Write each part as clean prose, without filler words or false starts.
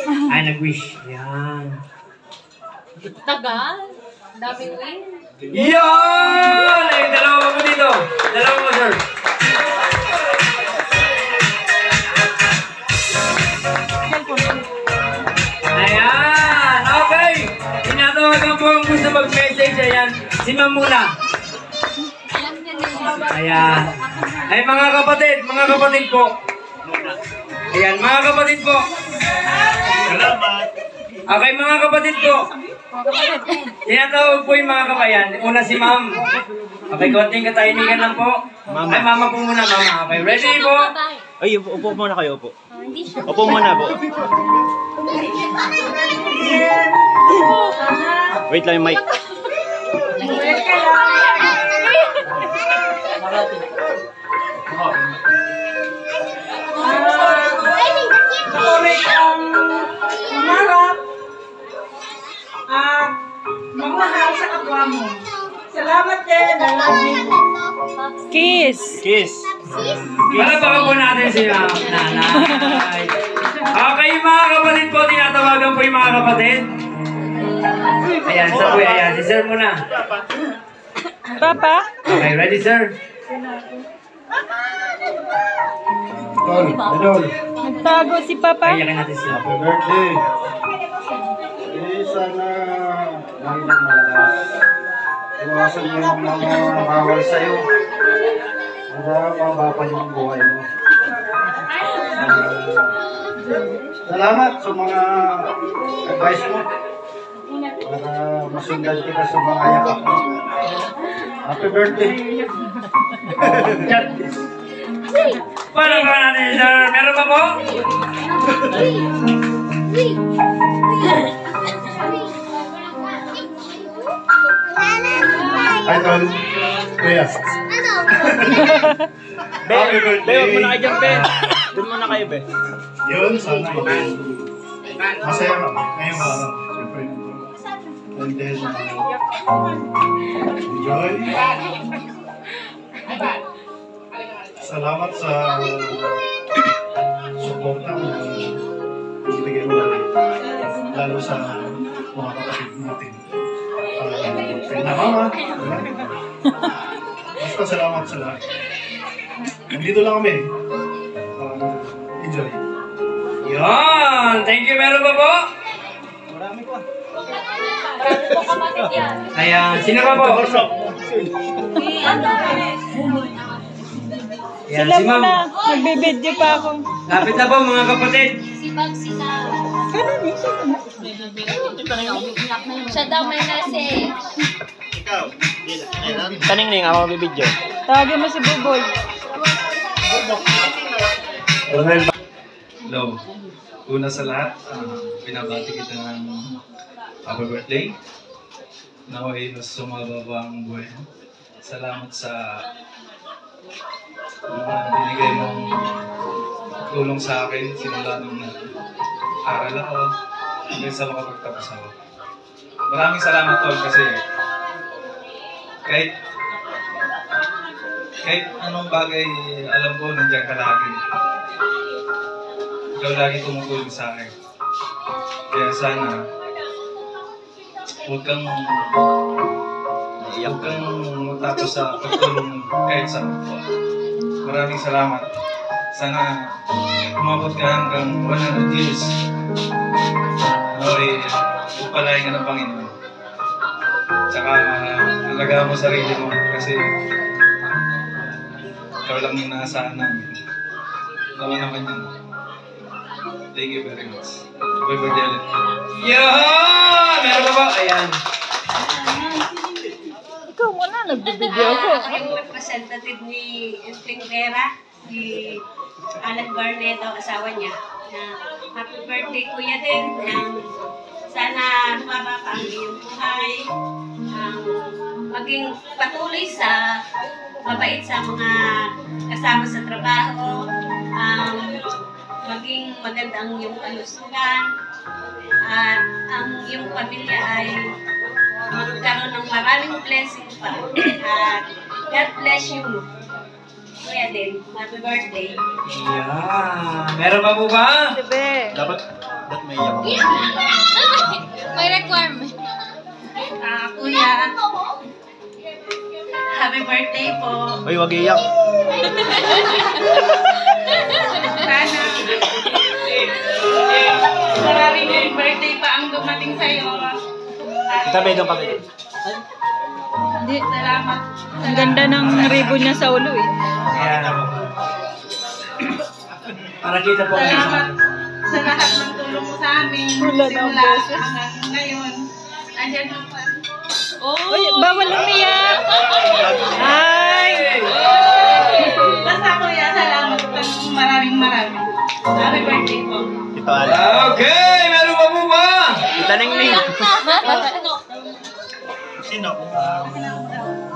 Ay, nag-wish. Yan. Tagal. Daming win. Yan! Ay, dalawa mo dito. Dalawa mo, sir. Ayan! Okay! Tinatawagan po ang gusto mag-message. Ayan. Si ma'am muna. Ayan. Ay, mga kapatid po. Ayan, mga kapatid po. Salamat. Okay, mga kapatid po. Tinatawag po yung mga kabayan. Una si ma'am. Okay, konting katahimikan lang po. Ay, mama po muna, mama. Okay, ready po? Ay, upo muna kayo, upo. Upo muna po. Wait lang yung mic. Magmahal sa kapwa mo. Salamat din. I love you. Kiss. Kiss. Palapakan po natin si nanay. Okay, mga kapatid po. Tinatawagan po yung mga kapatid. Ayan, sa po. Ayan, si sir muna. Papa? Okay, ready, sir? Nagtago si Papa? Payakin natin sila. Happy birthday! Sana lagi ng malakas. Iwasan mo yung mga bawal sa'yo. Para mabapan yung buhay mo. Salamat sa mga advice mo. Para masundan kita sa mga yakap mo. Happy birthday! Palapakan natin, sir. Meron pa po? Ay, tol. Kuya. Ben, huwag muna kayo dyan, Ben. Doon muna kayo, Ben. Yun, sana yun. Masaya ka ngayong araw. Siyempre. And then, enjoy. Salamat sa suporta na ibigay mo natin. Lalo sa mga kapatid natin. Kay na mama. Basta salamat sa lahat. Nandito lang kami. Enjoy. Yan! Thank you, meron pa po? Marami ko. Marami po kapatid yan. Ayan, sino pa po? Ayan, Sila si ma'am. muna. Nagbibideo pa ako. Lapit na po, mga kapatid. Si Babsi na. Siya daw may message. Taningling, ako magbibidyo. Tawagin mo si Buboy. Hello. Una sa lahat, binabati kita ng happy birthday. Naway mas sumababa ang buhay mo. Salamat sa mga binigay mong tulong sa akin simula nung aral ako hanggang sa makapagtapos ako. Maraming salamat, Tol, kasi kahit anong bagay alam ko, nandiyan ka lagi. Ikaw lagi tumutulong sa akin. Kaya sana, huwag kang matapos sa pagtulong kahit sa kapwa. Maraming salamat. Sana umabot ka hanggang 100 years. Naway, pagpalain ka ng Panginoon. Tsaka, alagaan mo sarili mo kasi ikaw lang yung naasahan namin. Naman naman yun. Thank you very much. Happy birthday ulit. Yan! Meron pa ba? Ayan. Ikaw muna, nagbibideo ako. Ang representative ni Entling Vera, si Alan Barneto, asawa niya. Happy birthday, Kuya din. Sana mababa pa ang iyong buhay. Maging patuloy sa mabait sa mga kasama sa trabaho. Maging maganda ang iyong kalusugan. At ang iyong pamilya ay magkaroon ng maraming blessing pa. At God bless you. Kuya din, happy birthday. Yan. Meron pa po ba? Bebe. Dapat Ba't may iyak ako? May requirement. Kuya, happy birthday po. Uy, wag iyak. Sana maraming birthday pa ang dumating sa'yo. Tabi doon kami. Hindi. Salamat. Ang ganda ng ribbon niya sa ulo eh. Ayan. Para kita po ang Salamat sa lahat ng tulong mo sa amin. Wala na ang Simula boses. hanggang ngayon. Andiyan mo pa. Uy, bawal umiyak. Ay! Basta kuya, salamat ng maraming. Happy birthday po. Ito ala. Okay! Meron pa po ba? Kita Ningning. Sino?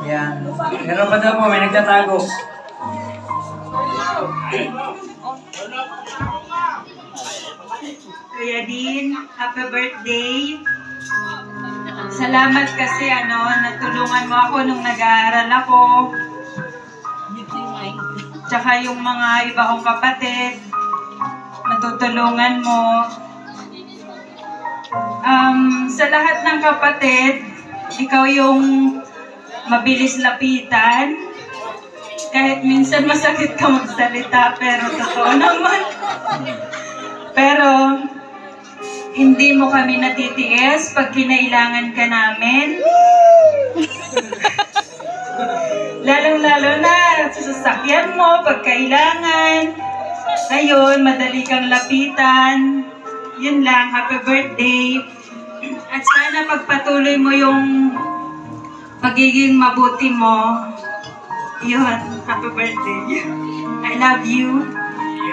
Ayan. Meron pa daw po, may nagtatago. Kuya Din, happy birthday. Salamat kasi natulungan mo ako nung nag-aaral ako. Tsaka yung mga iba kong kapatid, natutulungan mo. Sa lahat ng kapatid, ikaw yung mabilis lapitan. Kahit minsan masakit ka magsalita, pero totoo naman. Pero hindi mo kami natitiis pag kinailangan ka namin. Lalong-lalo na sa sasakyan mo pag kailangan. Ngayon, madali kang lapitan. Yun lang, happy birthday. At sana pagpatuloy mo yung pagiging mabuti mo. Yun, happy birthday. I love you.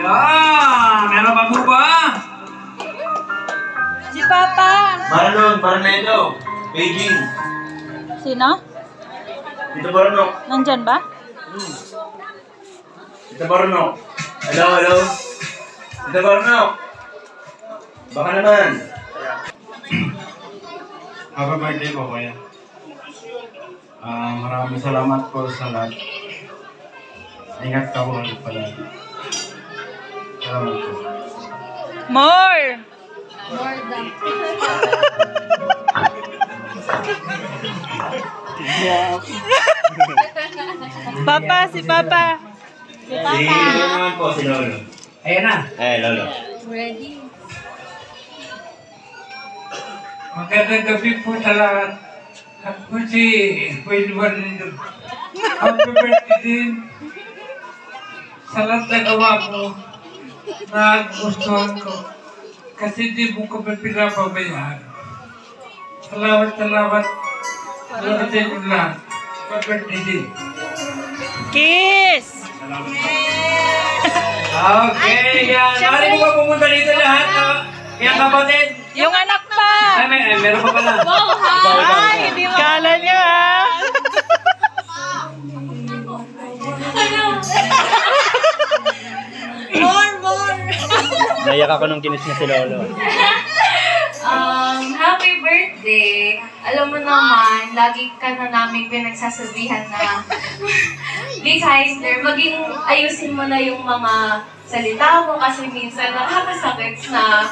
Yeah! Meron pa po ba? Si Papa. Marlon, Barnedo. Beijing. Sino? Tito Barno. Nandyan ba? Tito Barno. Hello. Tito Barno. Baka naman. Happy birthday po, kuya. Maraming salamat po sa lahat. Ingat ka po ulit palagi. Salamat po. More! Papa, si Papa. Si naman po, si Lolo. Ayan na. Lolo. Ready? Magandang gabi po sa lahat. Ako si Wilwan. Happy birthday din sa lahat na gawa mo na gustuhan ko. Kasi di mo ko pinapabayaan. Salamat. Salamat sa inyo lahat. Happy birthday din. Kiss! Okay, yan. Mari mo ba pumunta dito lahat? Yung kapatid? Yung anak pa! Ay, meron pa pala. Wow, hi! Hindi mo. Kala niya ha? More! Naiyak ako nung kinis niya si Lolo. Happy birthday! Alam mo naman, lagi ka na namin pinagsasabihan na be kinder, maging ayusin mo na yung mga salita mo kasi minsan nakakasakit na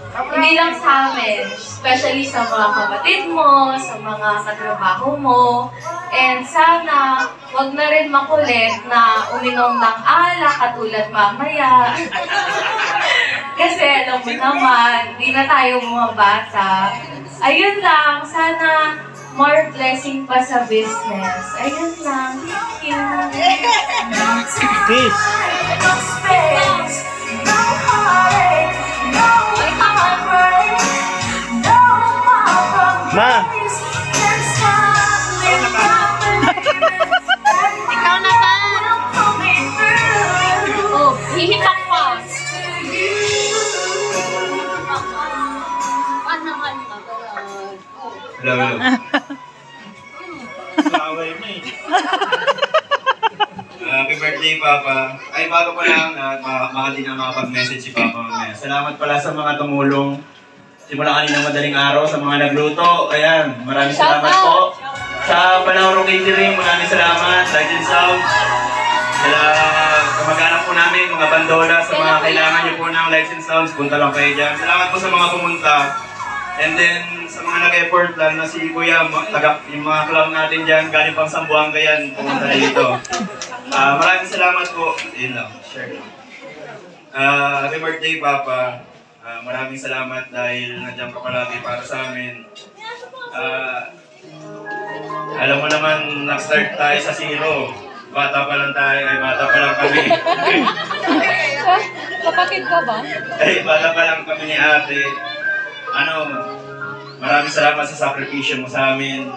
hindi lang sa amin, especially sa mga kapatid mo, sa mga katrabaho mo. And sana, wag na rin makulit na uminom ng alak katulad mamaya. Kasi alam mo naman, di na tayo mga bata. Ayun lang, sana more blessing pa sa business. Ayun lang. Thank you. Kiss! Ma! Ikaw na ba? Oh, hihipak pa. Lolo. Happy birthday, Papa. Ay, bago pa lang, baka din na makapag-message si Papa mamaya. Salamat pala sa mga tumulong. Simula kanina madaling araw sa mga nagluto. Ayan, maraming salamat po. Sa Panaurong Catering, maraming salamat. Light and Sound. Sila kamag-anak po namin, mga bandola, sa mga kailangan niyo po ng lights and sounds, punta lang kayo dyan. Salamat po sa mga pumunta. And then, sa mga nag-effort lang na si Kuya, yung mga clown natin dyan, galing pang Sambuanga yan, pumunta na dito. Maraming salamat po. Yun lang, share lang. Happy birthday, Papa. Maraming salamat dahil nandiyan ka palagi para sa amin. Alam mo naman, nag-start tayo sa zero. Bata pa lang tayo, ay bata pa lang kami. Kapatid ka ba? Ay, bata pa lang kami ni ate. Maraming salamat sa sakripisyo mo sa amin.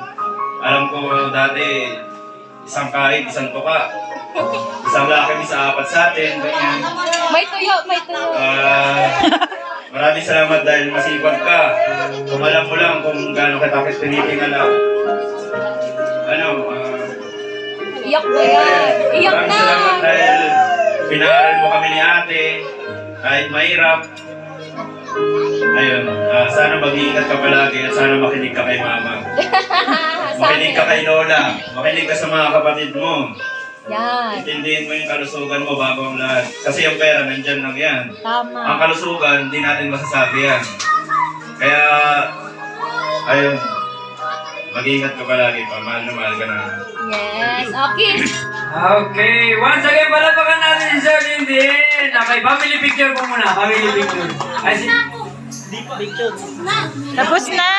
Alam ko dati, isang kahit, isang tuka. Isang laki sa apat sa atin, ganyan. May tuyo, may tuyo. Maraming salamat dahil masipag ka. Kung alam mo lang kung gaano kita tinitingala. Iyak ba yan? Iyak Maraming na! salamat dahil pinaaral mo kami ni ate. Kahit mahirap. Ayun, sana mag-iingat ka palagi at sana makinig ka kay mama. Makinig ka kay lola. Makinig ka sa mga kapatid mo. Yan. Intindihin mo yung kalusugan mo bago ang lahat. Kasi yung pera, nandyan lang yan. Tama. Ang kalusugan, hindi natin masasabi yan. Kaya, ayun, mag-iingat ka palagi pa. Mahal na mahal ka na. Yes. Okay. Okay, once again, palapakan natin si Sir Lindin. Okay, family picture po muna. Family picture. Ay, Tapos na.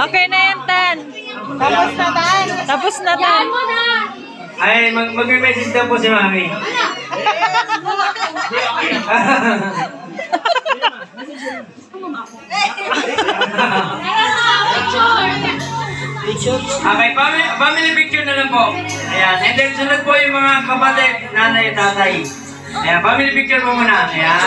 Okay na yan, Tan. Tapos na, Tan. Tapos na, Tan. Ay, mag-message daw po si Mami. Okay, family picture na lang po. Ayan, and then sunod po yung mga kapatid, nanay, tatay. Ayan, family picture po muna. Ayan.